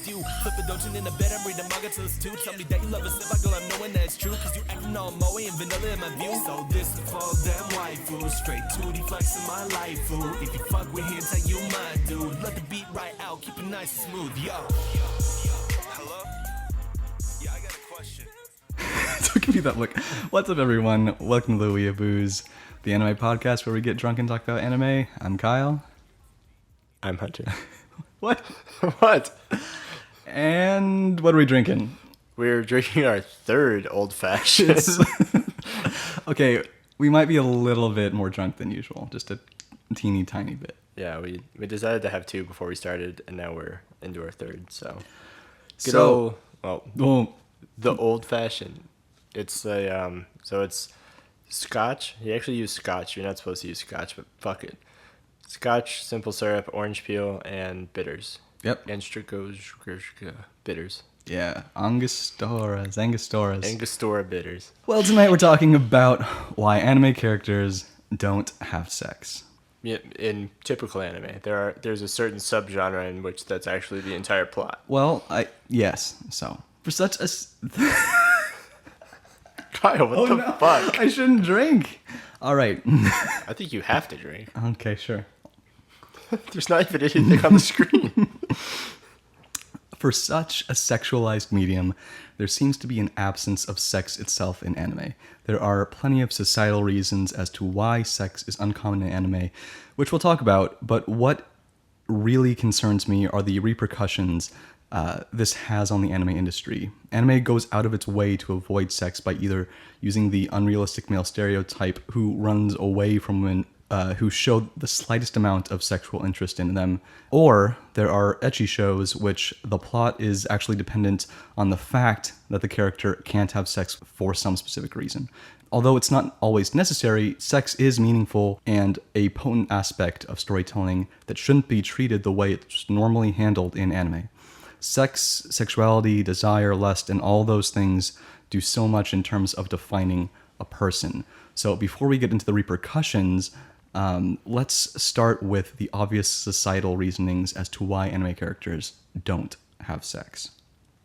view. Flip a doujin in the bed, I'm reading manga till it's 2. Tell me that you love a slip, I go, I'm knowing that's true. Cause you acting all moe and vanilla in my view. So this is for them waifu, straight 2D flex in my life, fool. If you fuck with hentai, you my dude. Let the beat right out, keep it nice and smooth, yo. Hello? Yeah, I got a question. Don't give me that look. What's up, everyone? Welcome to the weeabooze, the anime podcast where we get drunk and talk about anime. I'm Kyle. I'm Hunter. What? What? And what are we drinking? We're drinking our third old-fashioned. Okay, we might be a little bit more drunk than usual. Just a teeny tiny bit. Yeah, we decided to have two before we started, and now we're into our third, so. Well, the old-fashioned. It's a, so it's scotch. You actually use scotch. You're not supposed to use scotch, but fuck it. Scotch, simple syrup, orange peel, and bitters. Yep. And bitters. Yeah, Angostura bitters. Well, tonight we're talking about why anime characters don't have sex. Yeah, in typical anime, there's a certain subgenre in which that's actually the entire plot. Well, yes. So, for such a... Kyle, what the fuck? I shouldn't drink. All right. I think you have to drink. Okay, sure. There's not even anything on the screen. For such a sexualized medium, there seems to be an absence of sex itself in anime. There are plenty of societal reasons as to why sex is uncommon in anime, which we'll talk about, but what really concerns me are the repercussions this has on the anime industry. Anime goes out of its way to avoid sex by either using the unrealistic male stereotype who runs away from women who show the slightest amount of sexual interest in them, or there are ecchi shows which the plot is actually dependent on the fact that the character can't have sex for some specific reason. Although it's not always necessary, sex is meaningful and a potent aspect of storytelling that shouldn't be treated the way it's normally handled in anime. Sex, sexuality, desire, lust, and all those things do so much in terms of defining a person. So before we get into the repercussions, let's start with the obvious societal reasonings as to why anime characters don't have sex.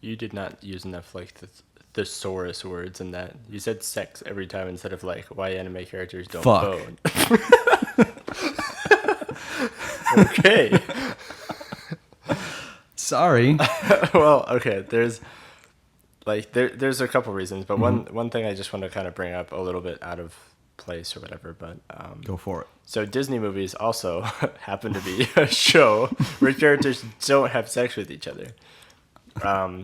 You did not use enough like thesaurus words in that. You said sex every time instead of like why anime characters don't bone. Okay. Sorry. Well, okay. There's a couple reasons, but one thing I just want to kind of bring up a little bit out of place or whatever, but Go for it. So Disney movies also happen to be a show where characters don't have sex with each other.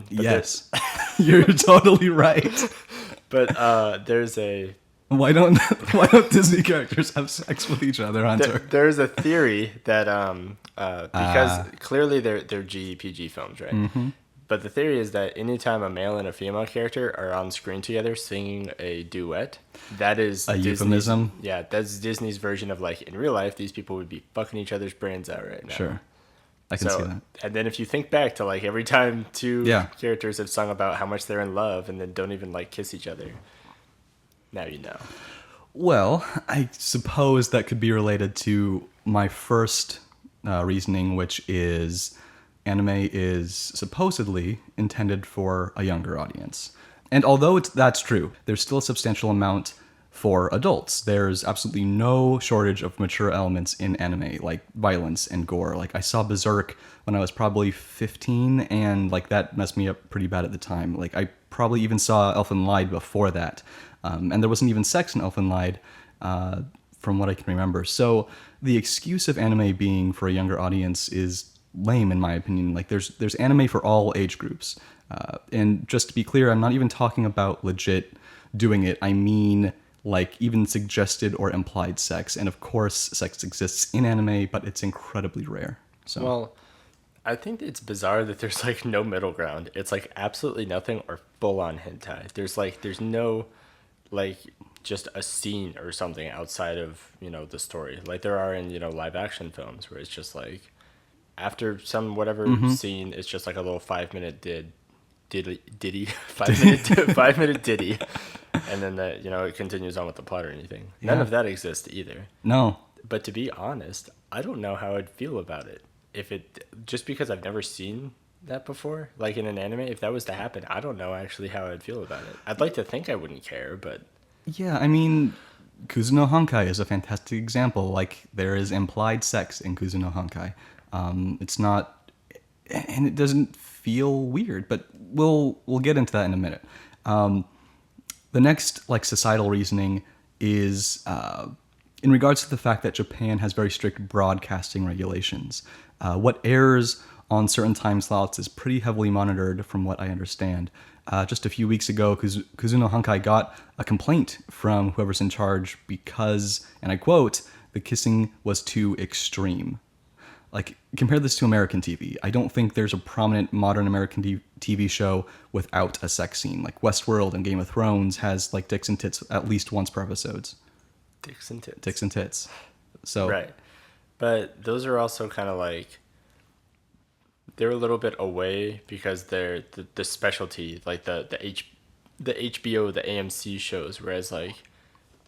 Yes, you're totally right. But there's a why don't Disney characters have sex with each other, Hunter? There's a theory that because clearly they're GPG films, right? Mm-hmm. But the theory is that anytime a male and a female character are on screen together singing a duet, that is a euphemism. Yeah, that's Disney's version of like in real life, these people would be fucking each other's brains out right now. Sure, I can see that. And then if you think back to like every time two characters have sung about how much they're in love and then don't even like kiss each other, now you know. Well, I suppose that could be related to my first reasoning, which is anime is supposedly intended for a younger audience. And although that's true, there's still a substantial amount for adults. There's absolutely no shortage of mature elements in anime, like violence and gore. Like I saw Berserk when I was probably 15, and like that messed me up pretty bad at the time. Like I probably even saw Elfen Lied before that. And there wasn't even sex in Elfen Lied, from what I can remember. So the excuse of anime being for a younger audience is lame in my opinion. Like there's anime for all age groups. And just to be clear, I'm not even talking about legit doing it. I mean like even suggested or implied sex. And of course sex exists in anime, but it's incredibly rare. So well, I think it's bizarre that there's like no middle ground. It's like absolutely nothing or full on hentai. There's no like just a scene or something outside of, the story. Like there are in, live action films where it's just like after some whatever scene, it's just like a little 5-minute ditty, 5-minute ditty, and then that it continues on with the plot or anything. None of that exists either. No. But to be honest, I don't know how I'd feel about it if it just because I've never seen that before? Like in an anime? If that was to happen, I don't know actually how I'd feel about it. I'd like to think I wouldn't care, but Yeah, I mean, Kuzuno Honkai is a fantastic example. Like, there is implied sex in Kuzuno Honkai. It's not, and it doesn't feel weird, but we'll get into that in a minute. The next, like, societal reasoning is in regards to the fact that Japan has very strict broadcasting regulations. What airs on certain time slots is pretty heavily monitored, from what I understand. Just a few weeks ago, Kuzuno Honkai got a complaint from whoever's in charge because, and I quote, the kissing was too extreme. Like, compare this to American TV. I don't think there's a prominent modern American TV show without a sex scene. Like, Westworld and Game of Thrones has, like, dicks and tits at least once per episodes. dicks and tits. Dicks and tits. So, Right. But those are also kind of like, they're a little bit away because they're the specialty, like the HBO, the AMC shows, whereas like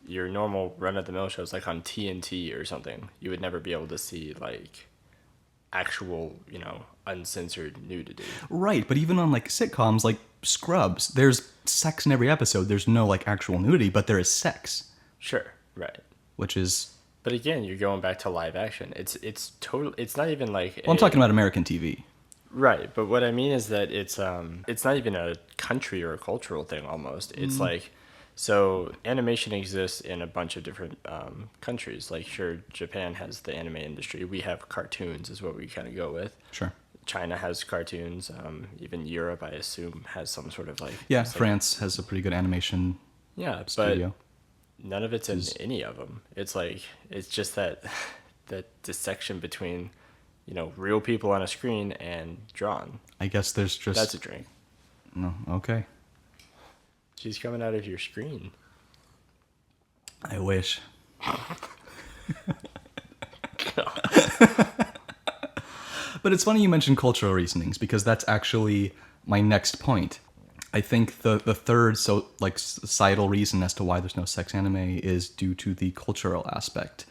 your normal run-of-the-mill shows like on TNT or something, you would never be able to see like actual, uncensored nudity. right, but even on, like, sitcoms like Scrubs, there's sex in every episode. There's no, like, actual nudity, but there is sex, Sure, right. which is... But again, you're going back to live action. It's total. It's not even like. Well, I'm talking about American TV. Right, but what I mean is that it's not even a country or a cultural thing almost. It's like, so animation exists in a bunch of different countries. Like, sure, Japan has the anime industry. We have cartoons is what we kind of go with. Sure. China has cartoons. Even Europe, I assume, has some sort of like. Yeah, it's like- France has a pretty good animation studio. but none of it's in any of them. It's like, it's just that dissection between, real people on a screen and drawn. I guess there's just... That's a drink. No, okay. She's coming out of your screen. I wish. But it's funny you mentioned cultural reasonings, because that's actually my next point. I think the third societal reason as to why there's no sex anime is due to the cultural aspect.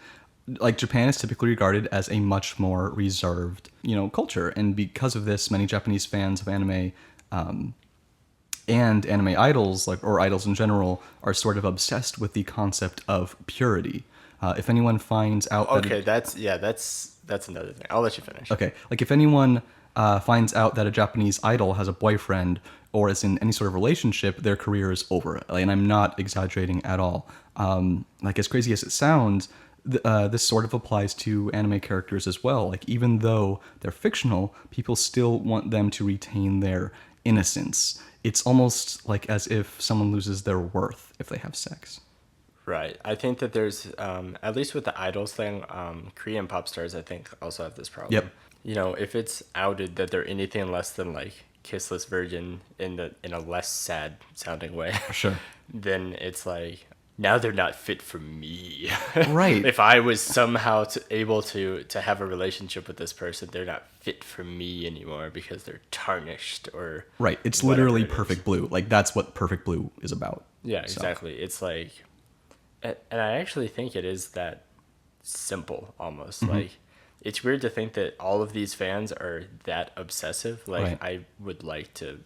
Like, Japan is typically regarded as a much more reserved, culture, and because of this, many Japanese fans of anime and anime idols, or idols in general, are sort of obsessed with the concept of purity. If anyone finds out Okay, that's another thing. I'll let you finish. Okay, like, if anyone finds out that a Japanese idol has a boyfriend or is in any sort of relationship, their career is over. And I'm not exaggerating at all. Like, as crazy as it sounds, this sort of applies to anime characters as well. Like, even though they're fictional, people still want them to retain their innocence. It's almost like as if someone loses their worth if they have sex. Right. I think that there's, at least with the idols thing, Korean pop stars, I think, also have this problem. Yep. If it's outed that they're anything less than like kissless virgin in a less sad sounding way, Sure. then it's like, now they're not fit for me. Right. If I was somehow able to have a relationship with this person, they're not fit for me anymore because they're tarnished or Right. It's whatever literally it is. Perfect Blue. Like, that's what Perfect Blue is about. Yeah, So, exactly. It's like, and I actually think it is that simple almost. Mm-hmm. Like, it's weird to think that all of these fans are that obsessive. Like, Right. I would like to,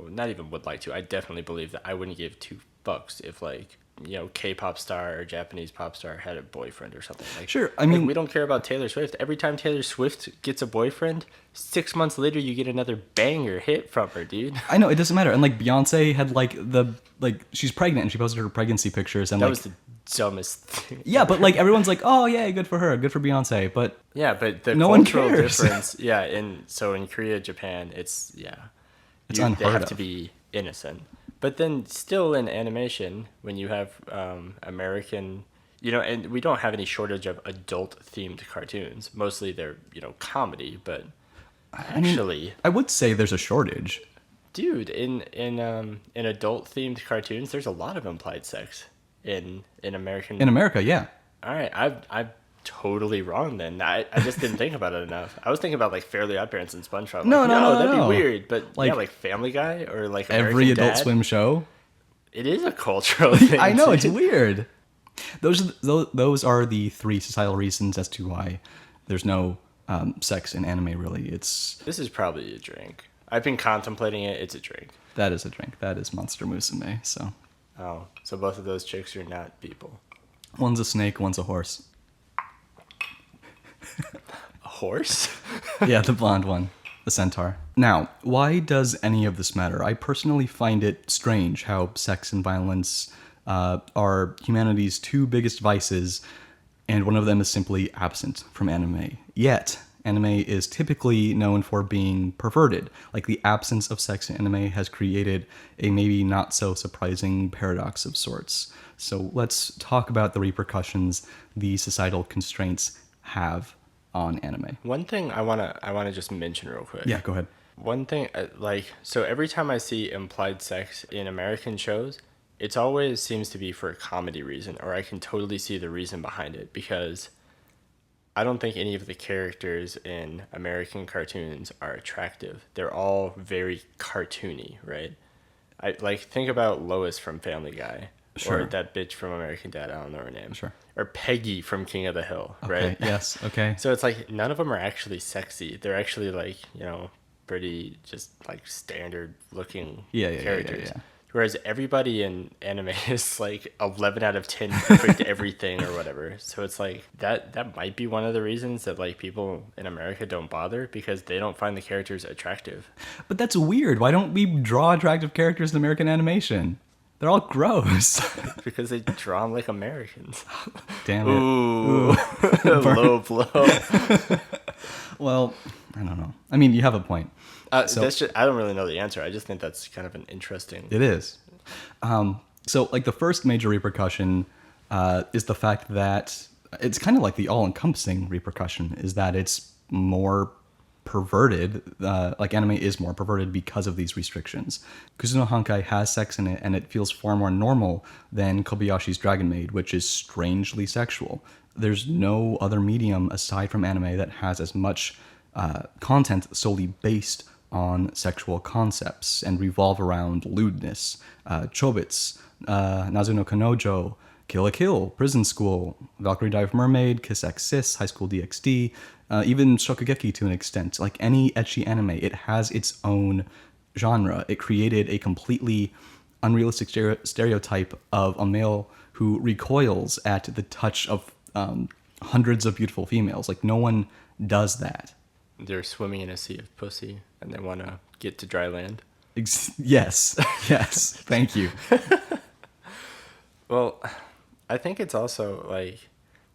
not even would like to. I definitely believe that I wouldn't give two fucks if like, K-pop star or Japanese pop star had a boyfriend or something. Like, Sure, I mean- we don't care about Taylor Swift. Every time Taylor Swift gets a boyfriend, 6 months later you get another banger hit from her, dude. I know, it doesn't matter. And, like, Beyonce had, she's pregnant and she posted her pregnancy pictures. And, That like, was the dumbest thing. yeah, but, like, everyone's like, oh, yeah, good for her. Good for Beyonce. But Yeah, but the No one cultural cares. difference, yeah, in Korea, Japan, it's It's they unheard have of. to be innocent. But then still in animation, when you have American, and we don't have any shortage of adult themed cartoons. Mostly they're, comedy, but actually, I would say there's a shortage. dude, in adult themed cartoons, there's a lot of implied sex in American. In America, yeah. All right, I'm totally wrong then. I just didn't think about it enough. I was thinking about like Fairly Odd Parents and SpongeBob. No, Like, no, that'd no. be weird. But Like, like Family Guy or like Every American Adult Dad, Swim show. It is a cultural thing. I know, it's dude. weird. Those are the three societal reasons as to why there's no sex in anime, really. This is probably a drink. I've been contemplating it. It's a drink. That is a drink. That is Monster Musume. So Oh, so both of those chicks are not people. one's a snake, one's a horse. A horse? Yeah, the blonde one, the centaur. Now, why does any of this matter? I personally find it strange how sex and violence are humanity's two biggest vices, and one of them is simply absent from anime. Yet, anime is typically known for being perverted. Like, the absence of sex in anime has created a maybe not so surprising paradox of sorts. So let's talk about the repercussions the societal constraints have on anime. One thing I wanna just mention real quick. Yeah, go ahead. One thing, so every time I see implied sex in American shows, it always seems to be for a comedy reason, or I can totally see the reason behind it, because I don't think any of the characters in American cartoons are attractive. They're all very cartoony, right? Think about Lois from Family Guy. Sure. Or that bitch from American Dad, I don't know her name. Sure. Or Peggy from King of the Hill, right? Okay, yes, okay. So it's like none of them are actually sexy. They're actually pretty just like standard looking characters. Yeah. Whereas everybody in anime is like 11 out of 10 perfect everything or whatever. So it's like that might be one of the reasons that like people in America don't bother, because they don't find the characters attractive. But that's weird. Why don't we draw attractive characters in American animation? They're all gross. Because they draw them like Americans. Damn it. Ooh. Low blow. Well, I don't know. I mean, you have a point. That's just, I don't really know the answer. I just think that's kind of an interesting... It is. So, like, the first major repercussion is the fact that it's kind of like the all-encompassing repercussion, is that it's more perverted. Like, anime is more perverted because of these restrictions. Kuzuno Hankai has sex in it, and it feels far more normal than Kobayashi's Dragon Maid, which is strangely sexual. There's no other medium aside from anime that has as much content solely based on sexual concepts and revolve around lewdness. Chobits, Nazu no Kanojo, Kill la Kill, Prison School, Valkyrie Dive Mermaid, Kiss X Sis, High School DxD, even Shokugeki to an extent. Like any ecchi anime, it has its own genre. It created a completely unrealistic stereotype of a male who recoils at the touch of hundreds of beautiful females. Like, no one does that. They're swimming in a sea of pussy and they want to get to dry land. Yes, yes, thank you. Well, I think it's also like,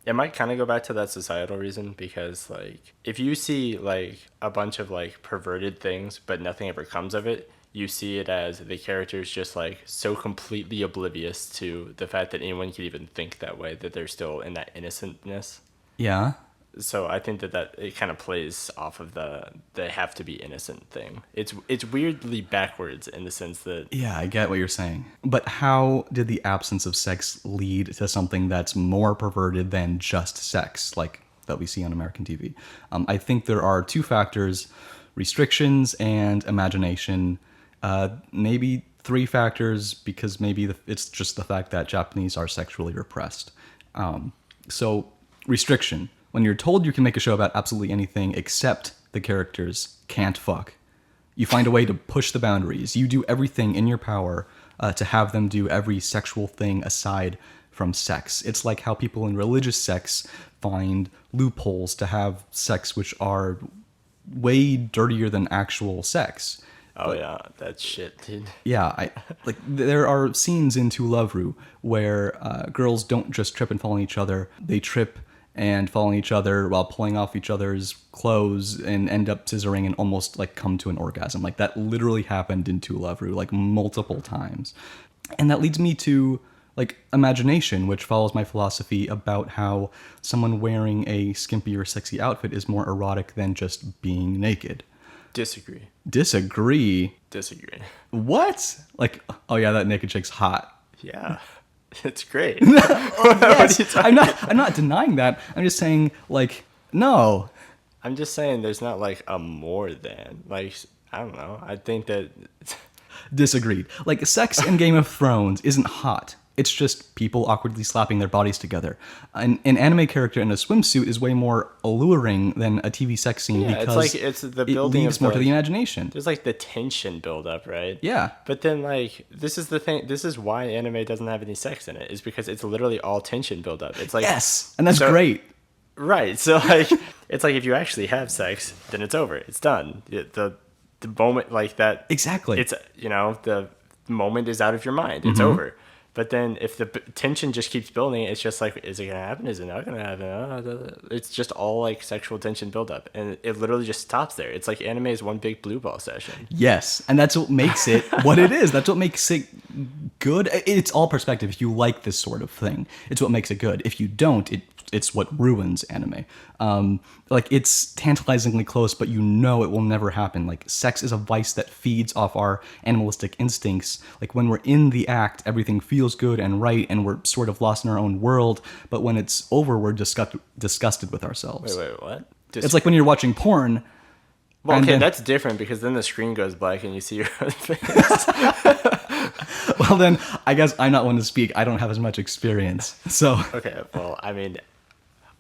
it might kind of go back to that societal reason, because like if you see like a bunch of like perverted things but nothing ever comes of it, you see it as the character's just like so completely oblivious to the fact that anyone could even think that way, that they're still in that innocentness. Yeah. So I think that it kind of plays off of the they have to be innocent thing. It's weirdly backwards in the sense that... Yeah, I get what you're saying. But how did the absence of sex lead to something that's more perverted than just sex, like that we see on American TV? I think there are two factors: restrictions and imagination. Maybe three factors, because maybe it's just the fact that Japanese are sexually repressed. So, restriction. When you're told you can make a show about absolutely anything except the characters can't fuck, you find a way to push the boundaries. You do everything in your power to have them do every sexual thing aside from sex. It's like how people in religious sects find loopholes to have sex which are way dirtier than actual sex. Oh, yeah, that shit, dude. Yeah, there are scenes in To Love Ru where girls don't just trip and fall on each other, they trip and fall on each other while pulling off each other's clothes and end up scissoring and almost like come to an orgasm. Like, that literally happened in To Love Ru like multiple times. And that leads me to like imagination, which follows my philosophy about how someone wearing a skimpy or sexy outfit is more erotic than just being naked. Disagree. Disagree? Disagree. What? Like, oh yeah, that naked chick's hot. Yeah. It's great. Yes, I'm not denying that. I'm just saying, like, no. I'm just saying there's not like a more than. Like, I don't know. I think that... Disagreed. Like, sex in Game of Thrones isn't hot. It's just people awkwardly slapping their bodies together. An anime character in a swimsuit is way more alluring than a TV sex scene Yeah, because it's the it building leaves of more to the imagination. There's like the tension build up, right? Yeah. But then like this is the thing. This is why anime doesn't have any sex in it. Is because it's literally all tension build up. It's like Yes, and that's so- great. Right. So like it's like if you actually have sex, then it's over. It's done. The moment like that. Exactly. It's the moment is out of your mind. It's over. But then if the tension just keeps building, it's just like, is it gonna happen? Is it not gonna happen? It's just all like sexual tension buildup, and it literally just stops there. It's like anime is one big blue ball session. Yes, and that's what makes it what it is. That's what makes it good. It's all perspective. If you like this sort of thing, it's what makes it good. If you don't, it's what ruins anime. Like it's tantalizingly close, but you know it will never happen. Like sex is a vice that feeds off our animalistic instincts. Like when we're in the act, everything feels good and right, and we're sort of lost in our own world. But when it's over, we're disgusted with ourselves. Wait, what? It's like when you're watching porn. Well, and okay, then- that's different because then the screen goes black and you see your own face. Well, then I guess I'm not one to speak. I don't have as much experience, so Okay, well, I mean,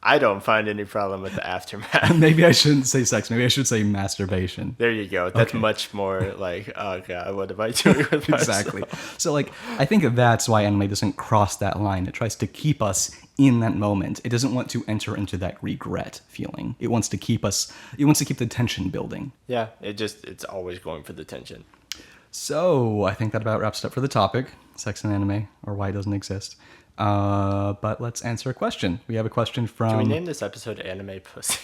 I don't find any problem with the aftermath. maybe I shouldn't say sex. Maybe I should say masturbation. There you go. That's Okay. much more like, oh god, what am I doing with myself? Exactly. So, like, I think that's why anime doesn't cross that line. It tries to keep us in that moment. It doesn't want to enter into that regret feeling. It wants to keep us. It wants to keep the tension building. Yeah, it's always going for the tension. So, I think that about wraps it up for the topic: sex in anime, or why it doesn't exist. But let's answer a question. We have a question from. Can we name this episode Anime Pussy?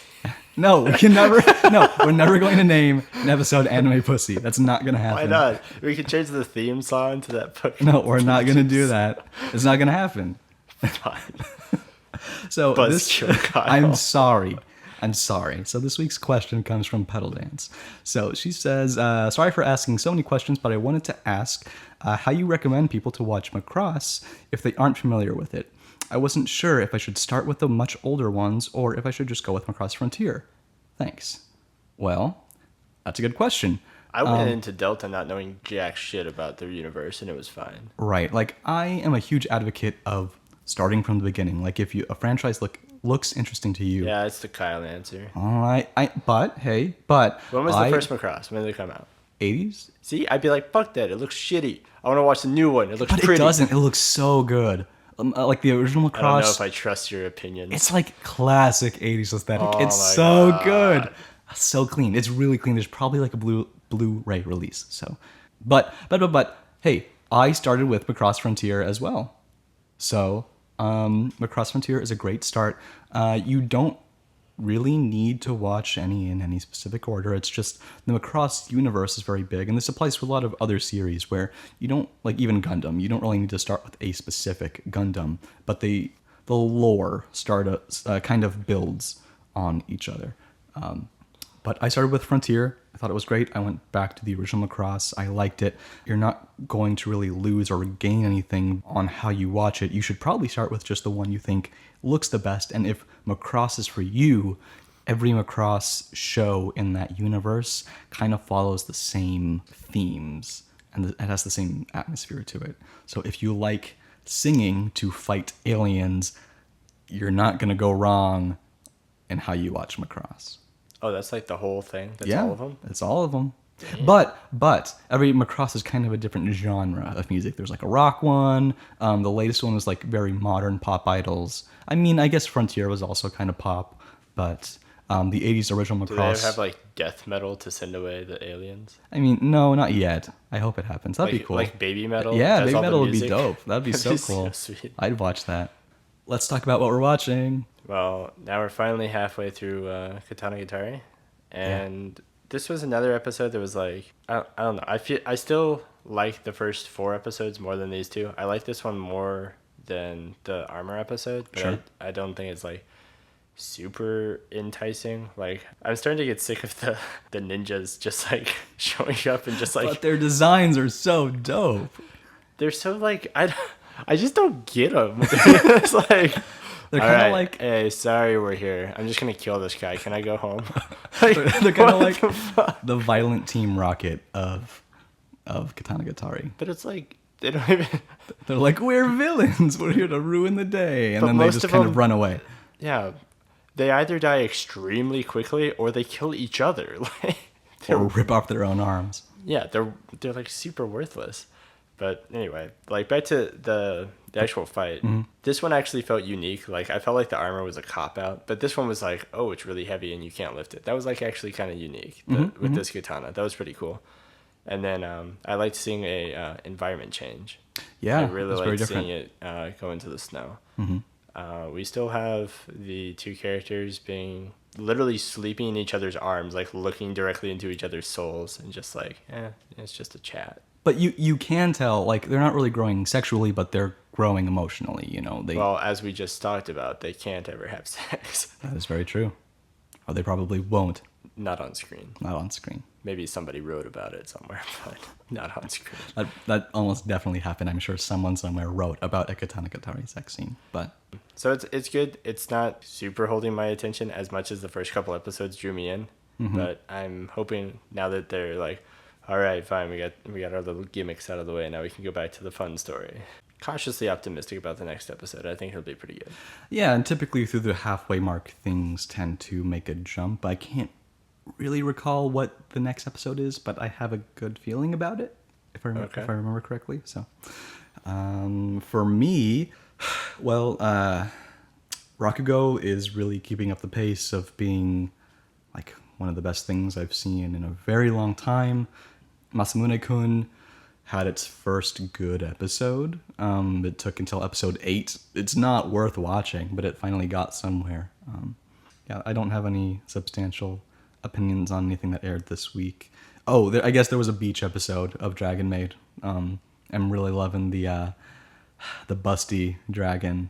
No, we can never. No, we're never going to name an episode "Anime Pussy." That's not going to happen. Why not? We could change the theme song to that book. No, we're not going to do that. It's not going to happen. Fine. So Buzzkill Kyle. I'm sorry. So this week's question comes from Pedal Dance. So she says, sorry for asking so many questions, but I wanted to ask how you recommend people to watch Macross if they aren't familiar with it. I wasn't sure if I should start with the much older ones or if I should just go with Macross Frontier. Thanks. Well, that's a good question. I went into Delta not knowing jack shit about their universe, and it was fine. Right. Like, I am a huge advocate of starting from the beginning. Like, if a franchise looks interesting to you. Yeah, it's the Kyle answer. All right. But When was the first Macross? When did it come out? 80s? See, I'd be like, fuck that. It looks shitty. I want to watch the new one. It looks But pretty. it doesn't. It looks so good. Like the original Macross. I don't know if I trust your opinions. It's like classic 80s aesthetic. Oh It's my so God. good. So clean. It's really clean. There's probably like a Blu-ray release. So, but hey, I started with Macross Frontier as well. So, Macross Frontier is a great start. You don't really need to watch any in any specific order. It's just the Macross universe is very big, and this applies to a lot of other series where you don't, like even Gundam, you don't really need to start with a specific Gundam, but the lore kind of builds on each other. But I started with Frontier. I thought it was great. I went back to the original Macross. I liked it. You're not going to really lose or gain anything on how you watch it. You should probably start with just the one you think looks the best. And if Macross is for you, every Macross show in that universe kind of follows the same themes and it has the same atmosphere to it. So if you like singing to fight aliens, you're not going to go wrong in how you watch Macross. Oh, that's like the whole thing? That's all of them? It's all of them. But every Macross is kind of a different genre of music. There's like a rock one. The latest one was like very modern pop idols. I mean, I guess Frontier was also kind of pop, but the 80s original Do Macross. they have like death metal to send away the aliens? I mean, no, not yet. I hope it happens. That'd be cool. Like baby metal? Yeah, Does baby all the metal would be music? dope. That'd be so so cool. sweet. I'd watch that. Let's talk about what we're watching. Well, now we're finally halfway through Katana Gatari, and this was another episode that was like I don't know. I still like the first 4 episodes more than these two. I like this one more than the armor episode, but Sure. I don't think it's like super enticing. Like I'm starting to get sick of the ninjas just like showing up and just like But their designs are so dope. they're so like I just don't get them. It's like They're all kind of right, like hey, sorry we're here. I'm just gonna kill this guy. Can I go home? they're kind of What like the violent Team Rocket of Katana Gatari. But it's like They don't even. They're like, we're villains. We're here to ruin the day. And But then they most just of kind them- of run away. Yeah, they either die extremely quickly or they kill each other. Like, Or rip off their own arms. yeah, they're like super worthless. But anyway, like back to the actual fight. This one actually felt unique. Like I felt like the armor was a cop out, but this one was like, oh, it's really heavy and you can't lift it. That was like actually kind of unique with this katana. That was pretty cool. And then I liked seeing a environment change. Yeah, I really it's very liked seeing different. it go into the snow. We still have the two characters being literally sleeping in each other's arms, like looking directly into each other's souls, and just like, it's just a chat. But you can tell, like, they're not really growing sexually, but they're growing emotionally, Well, as we just talked about, they can't ever have sex. That is very true. Or they probably won't. Not on screen. Not on screen. Maybe somebody wrote about it somewhere, but not on screen. That almost definitely happened. I'm sure someone somewhere wrote about a katana katari sex scene. But So it's good. It's not super holding my attention as much as the first couple episodes drew me in. But I'm hoping now that they're like, all right, fine, we got our little gimmicks out of the way. Now we can go back to the fun story. Cautiously optimistic about the next episode. I think it'll be pretty good. yeah, and typically through the halfway mark, things tend to make a jump. I can't really recall what the next episode is, but I have a good feeling about it, if I remember correctly. So, for me, well, Rakugo is really keeping up the pace of being like one of the best things I've seen in a very long time. Masamune-kun had its first good episode. It took until episode 8. It's not worth watching, but it finally got somewhere. Yeah, I don't have any substantial opinions on anything that aired this week. Oh, I guess there was a beach episode of Dragon Maid. I'm really loving the busty dragon.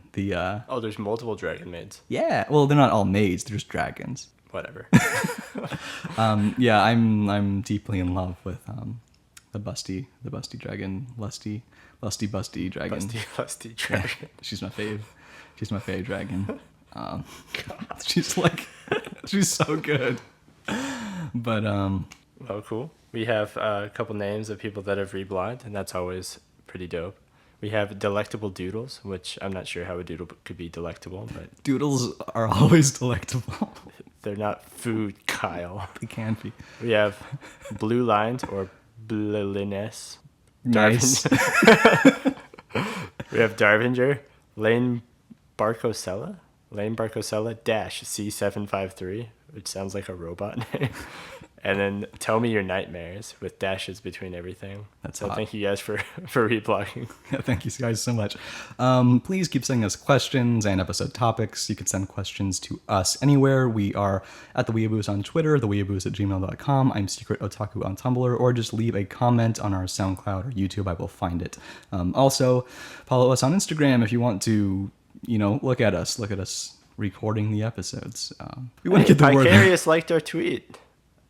Oh, there's multiple dragon maids. Yeah, well, they're not all maids. They're just dragons. Whatever. Yeah, I'm deeply in love with the busty dragon, lusty busty dragon. Busty dragon. She's my fave. She's my fave dragon. She's like, she's so good. But Oh, cool. We have a couple names of people that have reblogged, and that's always pretty dope. We have Delectable Doodles, which I'm not sure how a doodle could be delectable, but doodles are always delectable. they're not food, Kyle. They can be. We have Blue Lines or Blilines. Nice. We have Darvinger, Lane Barcosella dash C753, which sounds like a robot name. And then Tell Me Your Nightmares with dashes between everything. That's so hot. thank you guys for reblogging. Yeah, thank you guys so much. Please keep sending us questions and episode topics. You can send questions to us anywhere. We are at theweeabooze on Twitter, theweeabooze@gmail.com. I'm Secret Otaku on Tumblr, or just leave a comment on our SoundCloud or YouTube. I will find it. Also, follow us on Instagram if you want to, look at us recording the episodes. We want to get the word out. Vicarious liked our tweet.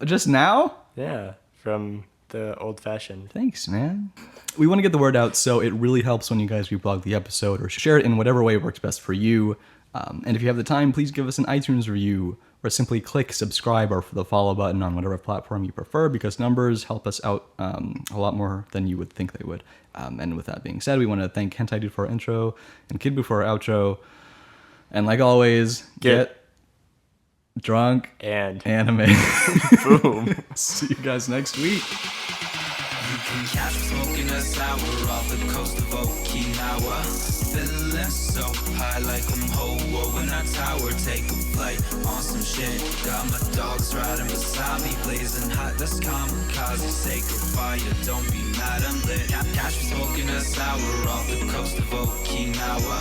Just now? Yeah, from the old fashioned. Thanks, man. We want to get the word out, so it really helps when you guys reblog the episode or share it in whatever way works best for you. And if you have the time, please give us an iTunes review or simply click subscribe or the follow button on whatever platform you prefer, because numbers help us out a lot more than you would think they would. And with that being said, we want to thank Hentai Dude for our intro and Kid Boo for our outro. And like always, get drunk And anime. boom. See you guys next week. You can catch me smoking a sour off the coast of Okinawa. Feeling so high like I'm Ho-Oh in that tower. Take a flight on some shit. Got my dogs riding beside me, blazing hot. That's kamikaze, sacred fire. Don't be mad, I'm lit. Catch me smoking a sour off the coast of Okinawa.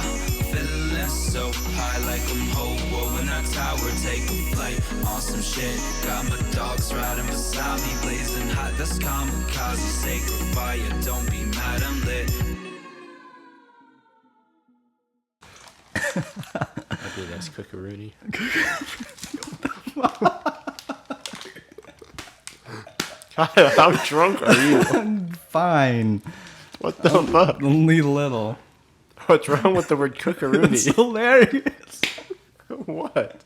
Feeling so high like I'm Ho-Oh in that tower. Take a flight on some shit. Got my dogs riding beside me, blazing hot. That's kamikaze, sacred fire. Don't be mad, I'm lit. That'd be a nice cookaroonie. How drunk are you? Fine. What the fuck? Only a little. What's wrong with the word cookaroonie? It's hilarious. What?